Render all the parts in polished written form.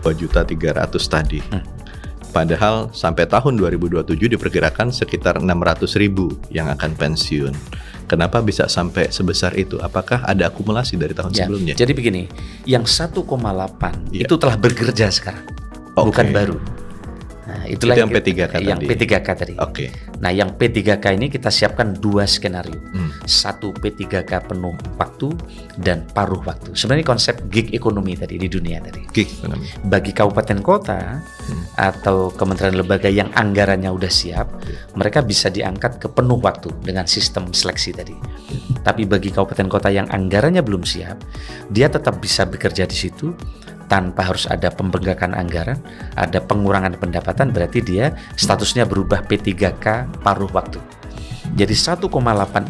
2.300.000 tadi. Padahal sampai tahun 2027 diperkirakan sekitar 600.000 yang akan pensiun. Kenapa bisa sampai sebesar itu? Apakah ada akumulasi dari tahun sebelumnya? Jadi begini, yang 1,8 itu telah bekerja sekarang, bukan baru. Nah, itulah yang P3K tadi. Yang P3K tadi. Nah, yang P3K ini kita siapkan 2 skenario. Satu P3K penuh waktu dan paruh waktu. Sebenarnya konsep gig ekonomi tadi di dunia tadi. Gig ekonomi. Bagi kabupaten kota atau kementerian lembaga yang anggarannya udah siap, mereka bisa diangkat ke penuh waktu dengan sistem seleksi tadi. Tapi bagi kabupaten kota yang anggarannya belum siap, dia tetap bisa bekerja di situ tanpa harus ada pembengkakan anggaran, ada pengurangan pendapatan, berarti dia statusnya berubah P3K paruh waktu. Jadi 1,8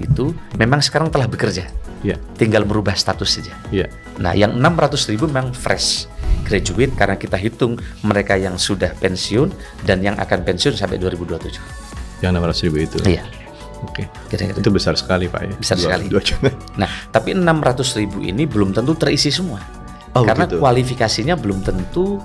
itu memang sekarang telah bekerja, tinggal merubah status saja. Nah, yang 600.000 memang fresh graduate karena kita hitung mereka yang sudah pensiun dan yang akan pensiun sampai 2027. Yang 600.000 itu? Iya. Kira-kira. Itu besar sekali Pak ya? Besar sekali. Nah, tapi 600.000 ini belum tentu terisi semua. Karena kualifikasinya belum tentu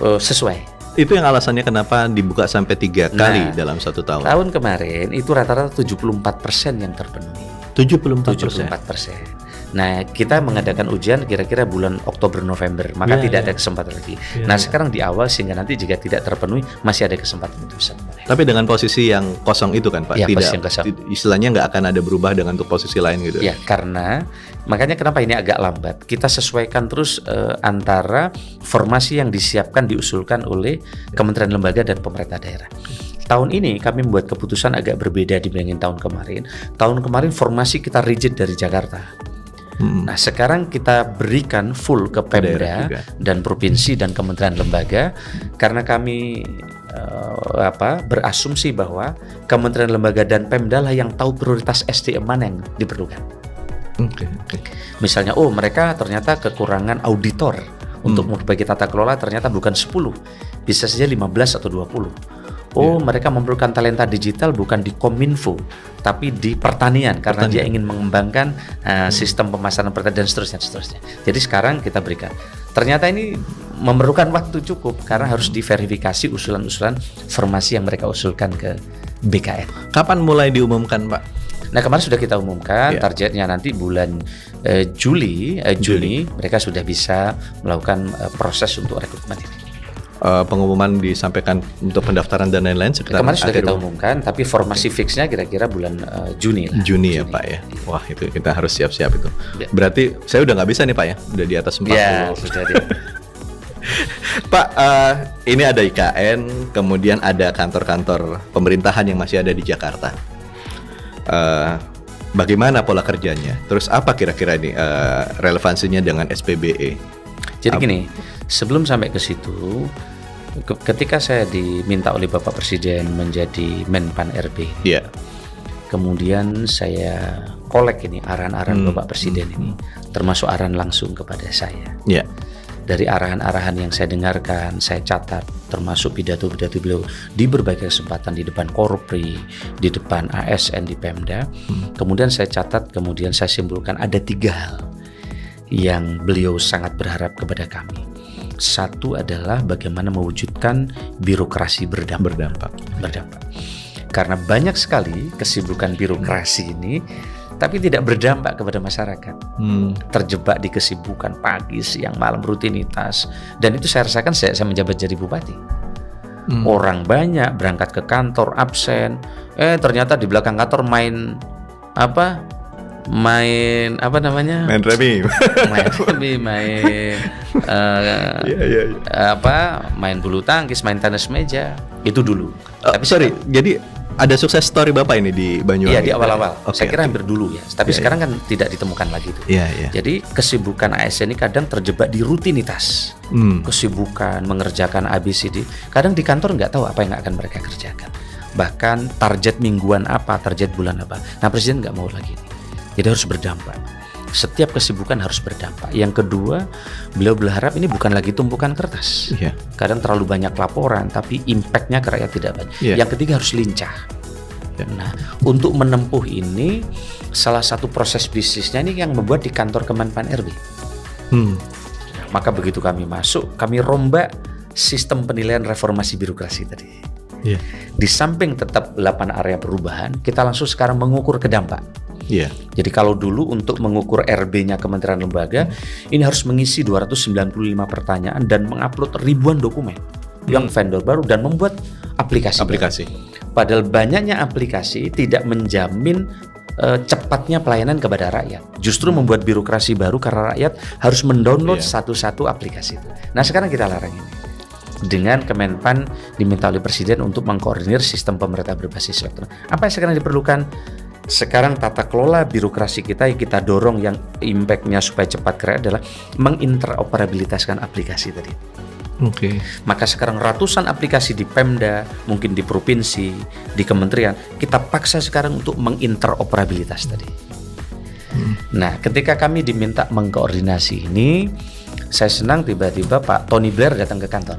sesuai. Itu yang alasannya kenapa dibuka sampai 3 kali dalam 1 tahun. Tahun kemarin itu rata-rata 74% yang terpenuhi. 74%. Nah, kita mengadakan ujian kira-kira bulan Oktober-November, maka tidak ada kesempatan lagi. Sekarang di awal sehingga nanti jika tidak terpenuhi masih ada kesempatan untuk bisa mulai. Tapi dengan posisi yang kosong itu kan Pak, istilahnya nggak akan ada berubah dengan untuk posisi lain gitu. Ya, karena makanya kenapa ini agak lambat. Kita sesuaikan terus antara formasi yang disiapkan diusulkan oleh kementerian lembaga dan pemerintah daerah. Tahun ini kami membuat keputusan agak berbeda dibandingin tahun kemarin. Tahun kemarin formasi kita rigid dari Jakarta. Nah, sekarang kita berikan full ke Pemda dan provinsi dan kementerian lembaga karena kami berasumsi bahwa kementerian lembaga dan Pemda lah yang tahu prioritas SDM mana yang diperlukan. Misalnya, mereka ternyata kekurangan auditor untuk memperbaiki tata kelola ternyata bukan 10, bisa saja 15 atau 20. Mereka memerlukan talenta digital bukan di Kominfo, tapi di pertanian karena dia ingin mengembangkan sistem pemasaran pertanian dan seterusnya. Jadi sekarang kita berikan. Ternyata ini memerlukan waktu cukup karena harus diverifikasi usulan-usulan formasi yang mereka usulkan ke BKN. Kapan mulai diumumkan, Pak? Nah, kemarin sudah kita umumkan targetnya nanti bulan Juni mereka sudah bisa melakukan proses untuk rekrutmen ini. Pengumuman disampaikan untuk pendaftaran dan lain-lain sekitar kemarin sudah kita umumkan, tapi formasi fixnya kira-kira bulan Juni lah. Juni ya Pak ya. Wah, itu kita harus siap-siap itu. Berarti saya udah nggak bisa nih Pak ya, udah di atas 40. Ya, sudah dia. Pak, ini ada IKN, kemudian ada kantor-kantor pemerintahan yang masih ada di Jakarta. Bagaimana pola kerjanya? Terus apa kira-kira ini relevansinya dengan SPBE? Jadi gini, sebelum sampai ke situ, ketika saya diminta oleh Bapak Presiden menjadi Menpan RB, kemudian saya kolek ini arahan-arahan Bapak Presiden ini, termasuk arahan langsung kepada saya. Dari arahan-arahan yang saya dengarkan, saya catat, termasuk pidato-pidato beliau di berbagai kesempatan di depan Korpri, di depan ASN di Pemda. Kemudian saya catat, kemudian saya simpulkan ada 3 hal yang beliau sangat berharap kepada kami. Satu adalah bagaimana mewujudkan birokrasi berdampak. Karena banyak sekali kesibukan birokrasi ini, tapi tidak berdampak kepada masyarakat. Terjebak di kesibukan pagi, siang, malam, rutinitas. Dan itu saya rasakan saya menjabat jadi bupati. Orang banyak berangkat ke kantor, absen. Ternyata di belakang kantor main main bulu tangkis, main tenis meja. Itu dulu. Tapi jadi ada sukses story Bapak ini di Banyuwangi? Iya, di awal-awal. Saya kira hampir dulu ya. Tapi sekarang kan tidak ditemukan lagi itu. Jadi kesibukan ASN ini kadang terjebak di rutinitas. Kesibukan mengerjakan ABCD. Kadang di kantor nggak tahu apa yang akan mereka kerjakan. Bahkan target mingguan apa, target bulan apa. Nah, Presiden nggak mau lagi. Jadi harus berdampak. Setiap kesibukan harus berdampak. Yang kedua, beliau berharap ini bukan lagi tumpukan kertas. Kadang terlalu banyak laporan, tapi impact-nya ke rakyat tidak banyak. Yang ketiga harus lincah. Nah, untuk menempuh ini, salah satu proses bisnisnya ini yang membuat di kantor Kemenpan RB. Maka begitu kami masuk, kami rombak sistem penilaian reformasi birokrasi tadi. Yeah. Di samping tetap 8 area perubahan, kita langsung sekarang mengukur ke dampak. Yeah. Jadi kalau dulu untuk mengukur RB-nya kementerian lembaga, ini harus mengisi 295 pertanyaan dan mengupload ribuan dokumen yang vendor baru dan membuat aplikasi. Padahal banyaknya aplikasi tidak menjamin cepatnya pelayanan kepada rakyat. Justru membuat birokrasi baru karena rakyat harus mendownload satu-satu aplikasi itu. Nah sekarang kita larang ini. Dengan Kemenpan diminta oleh Presiden untuk mengkoordinir sistem pemerintah berbasis elektronik. Apa yang sekarang diperlukan? Sekarang tata kelola birokrasi kita yang kita dorong yang impact-nya supaya cepat keren adalah menginteroperabilitaskan aplikasi tadi. Oke. Maka sekarang ratusan aplikasi di Pemda, mungkin di provinsi, di kementerian, kita paksa sekarang untuk menginteroperabilitas tadi. Nah, ketika kami diminta mengkoordinasi ini, saya senang tiba-tiba Pak Tony Blair datang ke kantor.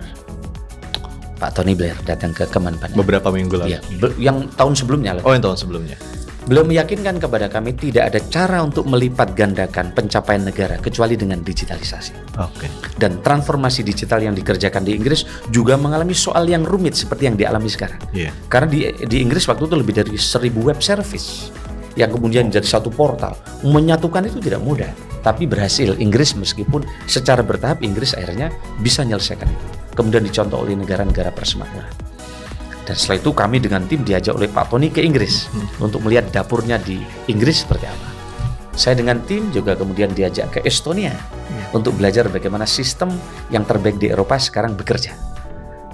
Pak Tony Blair datang ke Kemenpan. Beberapa minggu lalu. Ya, yang tahun sebelumnya. Oh, yang tahun sebelumnya. Beliau meyakinkan kepada kami tidak ada cara untuk melipat gandakan pencapaian negara kecuali dengan digitalisasi. Oke. Dan transformasi digital yang dikerjakan di Inggris juga mengalami soal yang rumit seperti yang dialami sekarang. Yeah. Karena di Inggris waktu itu lebih dari 1.000 web service yang kemudian jadi satu portal. Menyatukan itu tidak mudah, tapi berhasil. Inggris meskipun secara bertahap Inggris akhirnya bisa menyelesaikan itu. Kemudian dicontoh oleh negara-negara persemakmuran. Dan setelah itu kami dengan tim diajak oleh Pak Tony ke Inggris untuk melihat dapurnya di Inggris seperti apa. Saya dengan tim juga kemudian diajak ke Estonia untuk belajar bagaimana sistem yang terbaik di Eropa sekarang bekerja.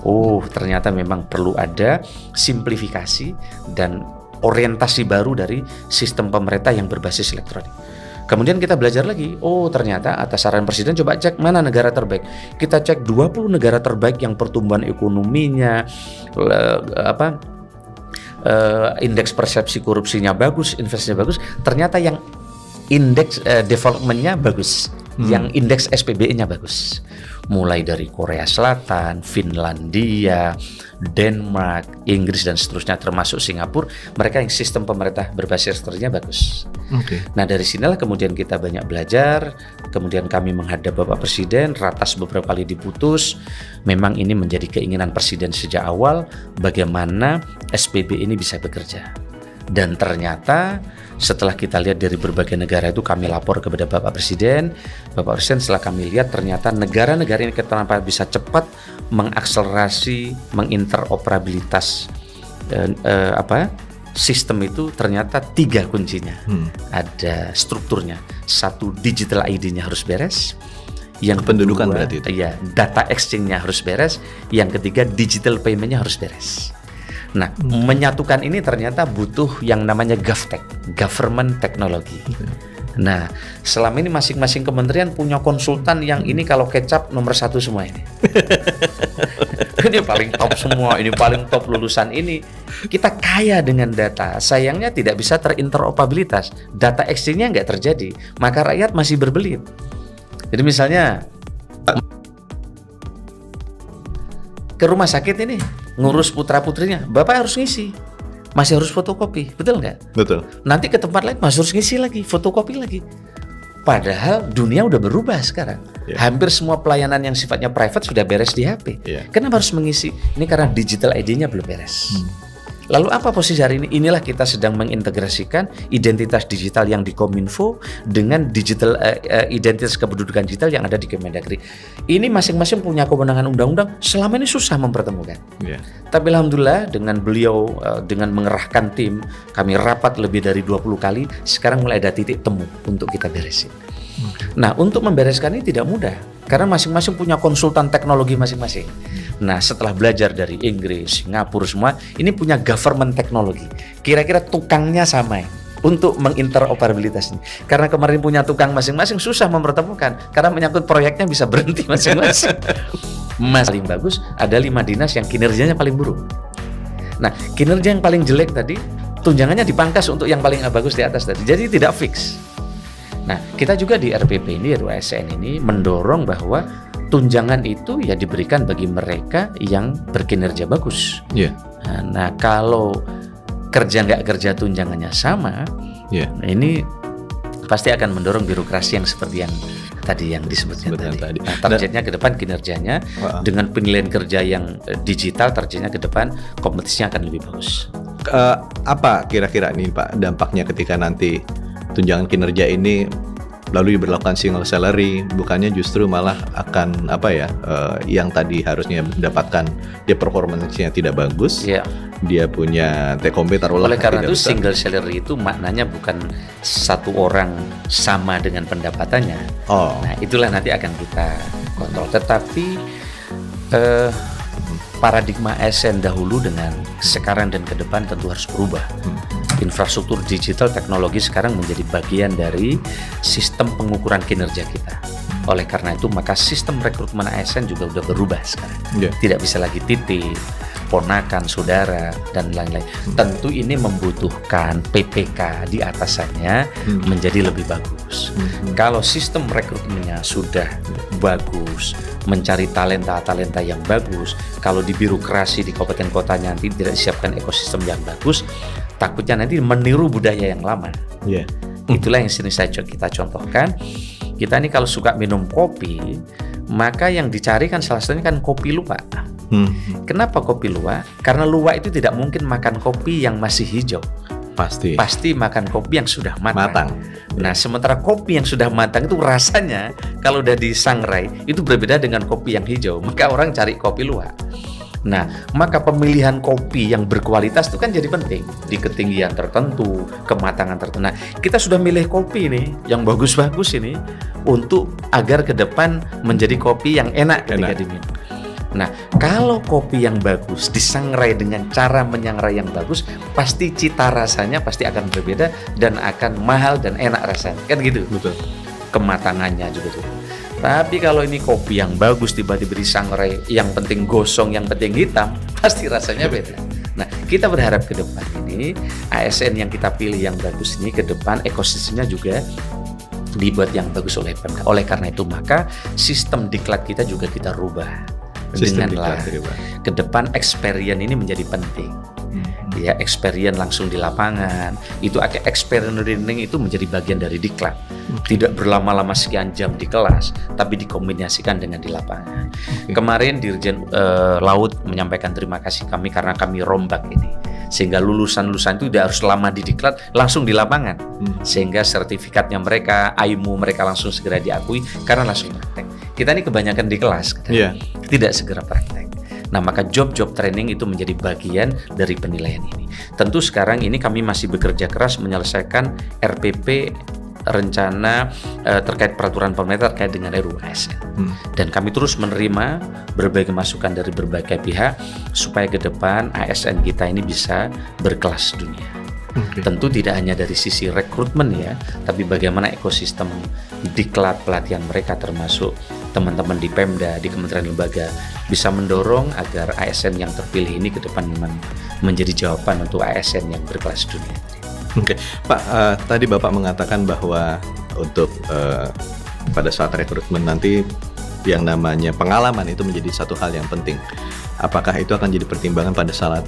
Oh, ternyata memang perlu ada simplifikasi dan orientasi baru dari sistem pemerintah yang berbasis elektronik. Kemudian kita belajar lagi, oh ternyata atas saran Presiden coba cek mana negara terbaik. Kita cek 20 negara terbaik yang pertumbuhan ekonominya, indeks persepsi korupsinya bagus, investasinya bagus. Ternyata yang indeks developmentnya bagus, yang indeks SPBE-nya bagus. Mulai dari Korea Selatan, Finlandia, Denmark, Inggris dan seterusnya termasuk Singapura, mereka yang sistem pemerintah berbasis elektroniknya bagus. Okay. Nah dari sinilah kemudian kita banyak belajar, kemudian kami menghadap Bapak Presiden, ratas beberapa kali diputus. Memang ini menjadi keinginan Presiden sejak awal bagaimana SPB ini bisa bekerja. Dan ternyata setelah kita lihat dari berbagai negara itu kami lapor kepada Bapak Presiden. Bapak Presiden setelah kami lihat ternyata negara-negara ini kenapa bisa cepat mengakselerasi, menginteroperabilitas sistem itu ternyata 3 kuncinya. Ada strukturnya. 1, digital ID-nya harus beres. Yang pendudukan kedua, berarti itu. Ya, data exchange-nya harus beres. Yang ketiga, digital payment-nya harus beres. Nah, menyatukan ini ternyata butuh yang namanya GovTech, Government Technology. Nah, selama ini masing-masing kementerian punya konsultan yang ini kalau kecap nomor 1 semua ini. Ini paling top semua, ini paling top lulusan ini. Kita kaya dengan data, sayangnya tidak bisa terinteroperabilitas. Data exchange-nya nggak terjadi, maka rakyat masih berbelit. Jadi misalnya ke rumah sakit ini ngurus putra-putrinya, Bapak harus ngisi, masih harus fotokopi, betul nggak? Betul. Nanti ke tempat lain masih harus ngisi lagi, fotokopi lagi. Padahal dunia udah berubah sekarang. Hampir semua pelayanan yang sifatnya private sudah beres di HP. Kenapa harus mengisi? Ini karena digital ID-nya belum beres. Lalu apa posisi hari ini? Inilah kita sedang mengintegrasikan identitas digital yang di Kominfo dengan digital identitas kependudukan digital yang ada di Kemendagri. Ini masing-masing punya kewenangan undang-undang. Selama ini susah mempertemukan. Tapi alhamdulillah dengan beliau dengan mengerahkan tim, kami rapat lebih dari 20 kali. Sekarang mulai ada titik temu untuk kita beresin. Nah, untuk membereskan ini tidak mudah karena masing-masing punya konsultan teknologi masing-masing. Nah, setelah belajar dari Inggris, Singapura semua, ini punya government teknologi. Kira-kira tukangnya sama ya, untuk menginteroperabilitas ini. Karena kemarin punya tukang masing-masing susah mempertemukan karena menyangkut proyeknya bisa berhenti masing-masing. Paling bagus ada 5 dinas yang kinerjanya paling buruk. Nah, kinerja yang paling jelek tadi tunjangannya dipangkas untuk yang paling bagus di atas tadi. Jadi tidak fix. Nah, kita juga di RPP ini, RUASN ini mendorong bahwa tunjangan itu ya diberikan bagi mereka yang berkinerja bagus. Nah, kalau kerja nggak kerja tunjangannya sama, ini pasti akan mendorong birokrasi yang seperti yang tadi yang disebutkan tadi. Nah, targetnya ke depan kinerjanya dengan penilaian kerja yang digital, targetnya ke depan kompetisinya akan lebih bagus. Apa kira-kira nih Pak dampaknya ketika nanti tunjangan kinerja ini lalu diberlakukan single salary, bukannya justru malah akan yang tadi harusnya mendapatkan dia performance-nya tidak bagus, dia punya take home pay taruhlah. Oleh karena itu besar. Single salary itu maknanya bukan satu orang sama dengan pendapatannya. Nah itulah nanti akan kita kontrol. Tetapi paradigma ASN dahulu dengan sekarang dan ke depan tentu harus berubah. Infrastruktur digital teknologi sekarang menjadi bagian dari sistem pengukuran kinerja kita. Oleh karena itu maka sistem rekrutmen ASN juga sudah berubah sekarang. Tidak bisa lagi titip, ponakan, saudara, dan lain-lain. Tentu ini membutuhkan PPK di atasannya menjadi lebih bagus. Kalau sistem rekrutmennya sudah bagus, mencari talenta-talenta yang bagus, kalau di birokrasi di kabupaten kotanya nanti tidak disiapkan ekosistem yang bagus, takutnya nanti meniru budaya yang lama. Itulah yang sini kita contohkan. Kita ini kalau suka minum kopi, maka yang dicari kan salah satunya kan kopi luwak. Kenapa kopi luwak? Karena luwak itu tidak mungkin makan kopi yang masih hijau. Pasti makan kopi yang sudah matang. Nah, sementara kopi yang sudah matang itu rasanya kalau udah disangrai itu berbeda dengan kopi yang hijau. Maka orang cari kopi luwak. Nah, maka pemilihan kopi yang berkualitas itu kan jadi penting di ketinggian tertentu, kematangan tertentu. Nah, kita sudah milih kopi nih yang bagus-bagus ini untuk agar ke depan menjadi kopi yang enak ketika diminum. Nah, kalau kopi yang bagus disangrai dengan cara menyangrai yang bagus, pasti cita rasanya pasti akan berbeda dan akan mahal dan enak rasanya. Kan gitu. Betul. Kematangannya juga tuh. Tapi kalau ini kopi yang bagus tiba-tiba disangrai, yang penting gosong, yang penting hitam, pasti rasanya beda. Nah, kita berharap ke depan ini ASN yang kita pilih yang bagus ini ke depan ekosistemnya juga dibuat yang bagus oleh Pemda. Oleh karena itu maka sistem diklat kita juga kita rubah. Denganlah ke depan experience ini menjadi penting. Ya, experience langsung di lapangan. Itu experience learning itu menjadi bagian dari diklat. Tidak berlama-lama sekian jam di kelas, tapi dikombinasikan dengan di lapangan. Kemarin Dirjen Laut menyampaikan terima kasih kami karena kami rombak ini. Sehingga lulusan-lulusan itu tidak harus lama di diklat, langsung di lapangan. Sehingga sertifikatnya mereka, AIMU mereka langsung segera diakui karena langsung praktek. Kita ini kebanyakan di kelas, tidak segera praktek. Nah, maka job-job training itu menjadi bagian dari penilaian ini. Tentu sekarang ini kami masih bekerja keras menyelesaikan RPP rencana terkait peraturan pemerintah terkait dengan RUU ASN. Dan kami terus menerima berbagai masukan dari berbagai pihak supaya ke depan ASN kita ini bisa berkelas dunia. Tentu tidak hanya dari sisi rekrutmen ya, tapi bagaimana ekosistem diklat pelatihan mereka termasuk teman-teman di Pemda, di kementerian lembaga bisa mendorong agar ASN yang terpilih ini ke depan menjadi jawaban untuk ASN yang berkelas dunia. Pak, tadi Bapak mengatakan bahwa untuk pada saat rekrutmen nanti yang namanya pengalaman itu menjadi satu hal yang penting. Apakah itu akan jadi pertimbangan pada saat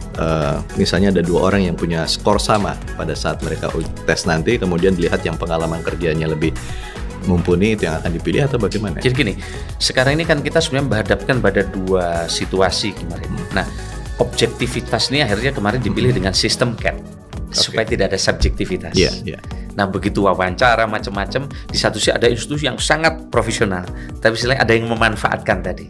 misalnya ada dua orang yang punya skor sama pada saat mereka tes nanti, kemudian dilihat yang pengalaman kerjanya lebih mumpuni itu yang akan dipilih atau bagaimana? Jadi gini, sekarang ini kan kita sebenarnya menghadapkan pada dua situasi kemarin. Nah, objektivitas ini akhirnya kemarin dipilih dengan sistem CAT supaya tidak ada subjektivitas. Nah, begitu wawancara macam-macam, di satu sisi ada institusi yang sangat profesional, tapi selain ada yang memanfaatkan tadi.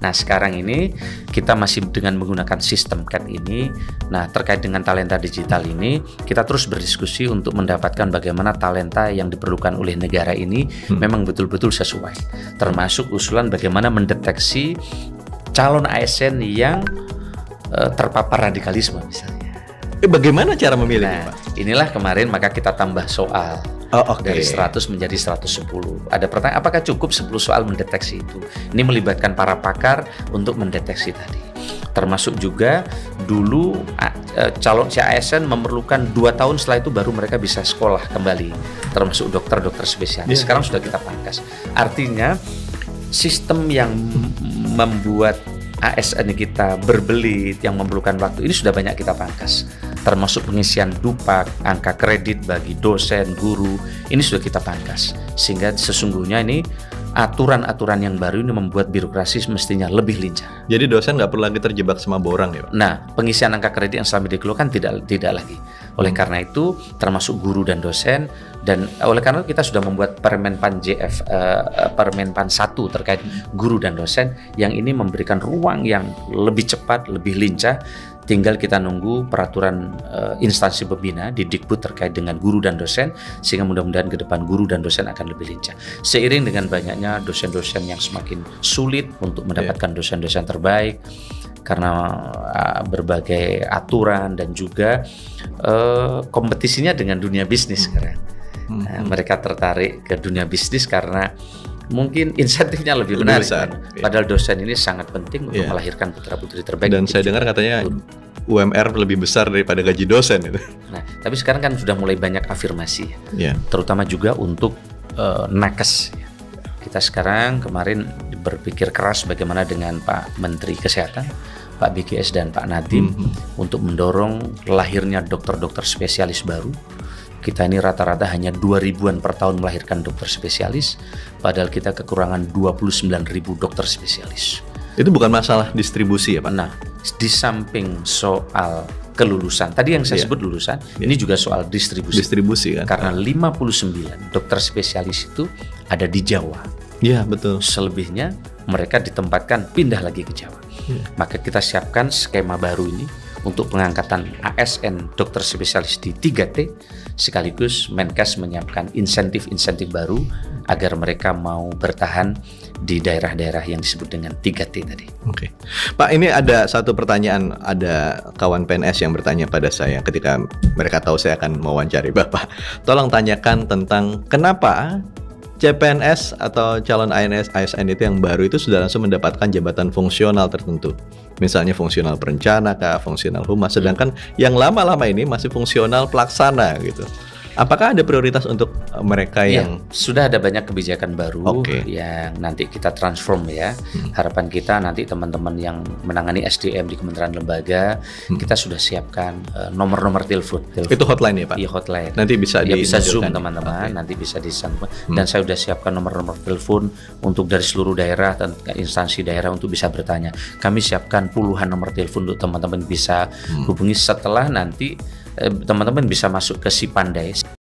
Nah, sekarang ini kita masih dengan menggunakan sistem CAT ini. Nah, terkait dengan talenta digital ini, kita terus berdiskusi untuk mendapatkan bagaimana talenta yang diperlukan oleh negara ini memang betul-betul sesuai. Termasuk usulan bagaimana mendeteksi calon ASN yang terpapar radikalisme misalnya. Bagaimana cara memilihnya, Pak? Inilah kemarin maka kita tambah soal dari 100 menjadi 110. Ada pertanyaan, apakah cukup 10 soal mendeteksi itu? Ini melibatkan para pakar untuk mendeteksi tadi. Termasuk juga dulu calon ASN memerlukan 2 tahun, setelah itu baru mereka bisa sekolah kembali. Termasuk dokter-dokter spesialis. Sekarang sudah kita pangkas. Artinya sistem yang membuat ASN kita berbelit, yang memerlukan waktu, ini sudah banyak kita pangkas. Termasuk pengisian dupak, angka kredit bagi dosen, guru, ini sudah kita pangkas. Sehingga sesungguhnya ini aturan-aturan yang baru ini membuat birokrasi mestinya lebih lincah. Jadi dosen nggak perlu lagi terjebak sama borang ya Pak? Nah, pengisian angka kredit yang selama dikeluarkan tidak lagi. Oleh karena itu, termasuk guru dan dosen, dan oleh karena itu kita sudah membuat Permenpan JF, Permenpan 1 terkait guru dan dosen, yang ini memberikan ruang yang lebih cepat, lebih lincah. Tinggal kita nunggu peraturan instansi pembina di Dikbud terkait dengan guru dan dosen, sehingga mudah-mudahan ke depan guru dan dosen akan lebih lincah. Seiring dengan banyaknya dosen-dosen yang semakin sulit untuk mendapatkan dosen-dosen terbaik karena berbagai aturan dan juga kompetisinya dengan dunia bisnis sekarang. Mereka tertarik ke dunia bisnis karena mungkin insentifnya lebih menarik. Padahal dosen ini sangat penting untuk melahirkan putra-putri terbaik. Dan saya dengar katanya UMR lebih besar daripada gaji dosen itu. Nah, tapi sekarang kan sudah mulai banyak afirmasi, terutama juga untuk nakes. Kita sekarang kemarin berpikir keras bagaimana dengan Pak Menteri Kesehatan, Pak BGS dan Pak Nadiem untuk mendorong lahirnya dokter-dokter spesialis baru. Kita ini rata-rata hanya 2.000-an per tahun melahirkan dokter spesialis, padahal kita kekurangan 29.000 dokter spesialis. Itu bukan masalah distribusi ya Pak? Nah, di samping soal kelulusan, tadi yang saya sebut lulusan, ini juga soal distribusi. Distribusi kan? Karena 59 dokter spesialis itu ada di Jawa. Iya, betul. Selebihnya mereka ditempatkan pindah lagi ke Jawa. Maka kita siapkan skema baru ini untuk pengangkatan ASN dokter spesialis di 3T, sekaligus Menkes menyiapkan insentif-insentif baru agar mereka mau bertahan di daerah-daerah yang disebut dengan 3T tadi. Oke. Pak, ini ada satu pertanyaan, ada kawan PNS yang bertanya pada saya ketika mereka tahu saya akan mewawancari Bapak. Tolong tanyakan tentang kenapa CPNS atau calon ASN itu yang baru itu sudah langsung mendapatkan jabatan fungsional tertentu. Misalnya fungsional perencana, fungsional humas, sedangkan yang lama-lama ini masih fungsional pelaksana gitu. Apakah ada prioritas untuk mereka yang sudah ada banyak kebijakan baru yang nanti kita transform ya. Harapan kita nanti teman-teman yang menangani SDM di kementerian lembaga, kita sudah siapkan nomor-nomor telepon. Itu hotline ya Pak? Iya, hotline. Nanti bisa bisa Zoom teman-teman, nanti bisa disambung. Dan saya sudah siapkan nomor-nomor telepon untuk dari seluruh daerah dan instansi daerah untuk bisa bertanya. Kami siapkan puluhan nomor telepon untuk teman-teman bisa hubungi setelah nanti teman-teman bisa masuk ke Si Pandai.